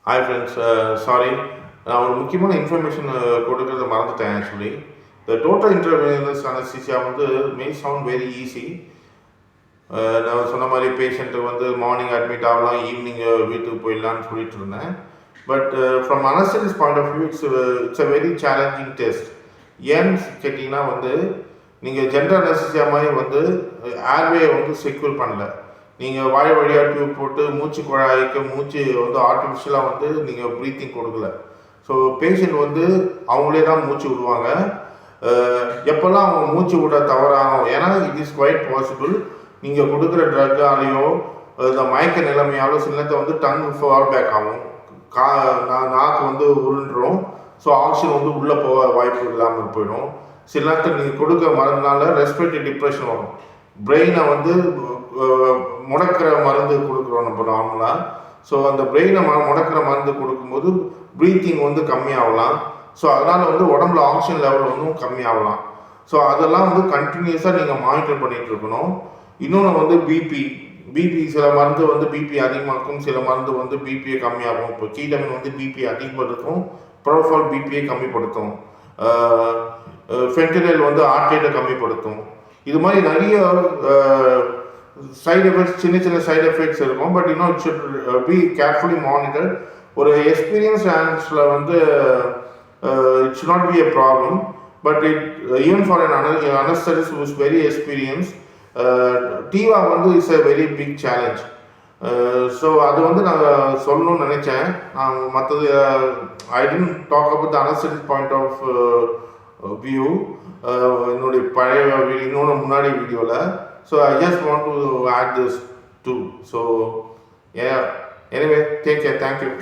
Hi friends, sorry. நான் ஒரு முக்கியமான இன்ஃபர்மேஷன் கொடுக்கறத மறந்துட்டேன் ஆக்சுவலி. இந்த டோட்டல் இன்ட்ரவெனஸ் அனஸ்தீசியா வந்து மே சவுண்ட் வெரி ஈஸி. நான் சொன்ன மாதிரி பேஷண்ட்டு வந்து மார்னிங் அட்மிட் ஆகலாம், ஈவினிங் வீட்டுக்கு போயிடலான்னு சொல்லிட்டு இருந்தேன். But from anaesthetist point of view it's a very challenging test. ஏன்னு கேட்டிங்கன்னா வந்து நீங்கள் ஜென்ரல் அனஸ்தீசியா மாதிரி வந்து ஏர்வே வந்து செக்யூர் பண்ணல. நீங்கள் வாய் வழியாக டியூப் போட்டு மூச்சு குழாய்க்கு மூச்சு வந்து ஆர்டிஃபிஷியலாக வந்து நீங்கள் ப்ரீத்திங் கொடுக்கல. ஸோ பேஷண்ட் வந்து அவங்களே தான் மூச்சு விடுவாங்க. எப்போல்லாம் அவங்க மூச்சு விட தவறாகும், ஏன்னா இட் இஸ் குவைட் பாசிபிள் நீங்கள் கொடுக்குற ட்ரக்காலேயோ இந்த மயக்க நிலைமையாலோ சில நேரத்தை வந்து டங் ஃபால் பேக் ஆகும், நாக்கு வந்து உருண்டுரும். ஸோ ஆக்சிஜன் வந்து உள்ளே போக வாய்ப்பு இல்லாமல் போயிடும். சில நேரத்தில் நீங்கள் கொடுக்க மருந்துனால ரெஸ்பிரேட்டரி டிப்ரெஷன் வரும். பிரெயினை வந்து முடக்கிற மருந்து கொடுக்குறோம் நம்ம நார்மலாக. ஸோ அந்த பிரெயினை முடக்கிற மருந்து கொடுக்கும்போது ப்ரீத்திங் வந்து கம்மியாகலாம். ஸோ அதனால் வந்து உடம்புல ஆக்சிஜன் லெவல் வந்து கம்மியாகலாம். ஸோ அதெல்லாம் வந்து கண்டினியூஸாக நீங்கள் மானிட்டர் பண்ணிகிட்டு இருக்கணும். இன்னொன்று வந்து பிபி சில மருந்து வந்து பிபி அதிகமாக்கும், சில மருந்து வந்து பிபியை கம்மியாகும். இப்போ கீட்டமின் வந்து பிபி அதிகப்படுத்தும், ப்ரோஃபால் பிபியை கம்மிப்படுத்தும், ஃபென்டனைல் வந்து ஹார்ட் ரேட்டை கம்மிப்படுத்தும். இது மாதிரி நிறைய சைடு எஃபெக்ட்ஸ், சின்ன சின்ன சைடு எஃபெக்ட்ஸ் இருக்கும். பட் இன்னும் it should be carefully monitor. ஒரு எக்ஸ்பீரியன்ஸ் ஹேண்ட்ஸில் வந்து it should not be a problem. But even for an anaesthetist who is very experience, டிவா வந்து it's a very big challenge. So அது வந்து நான் சொல்லணும்னு நினச்சேன். நான் மற்றது I didn't talk about the anaesthetic point of view என்னுடைய பழைய இன்னொன்று முன்னாடி வீடியோவில். So I just want to add this too. So yeah, anyway, take care. Thank you.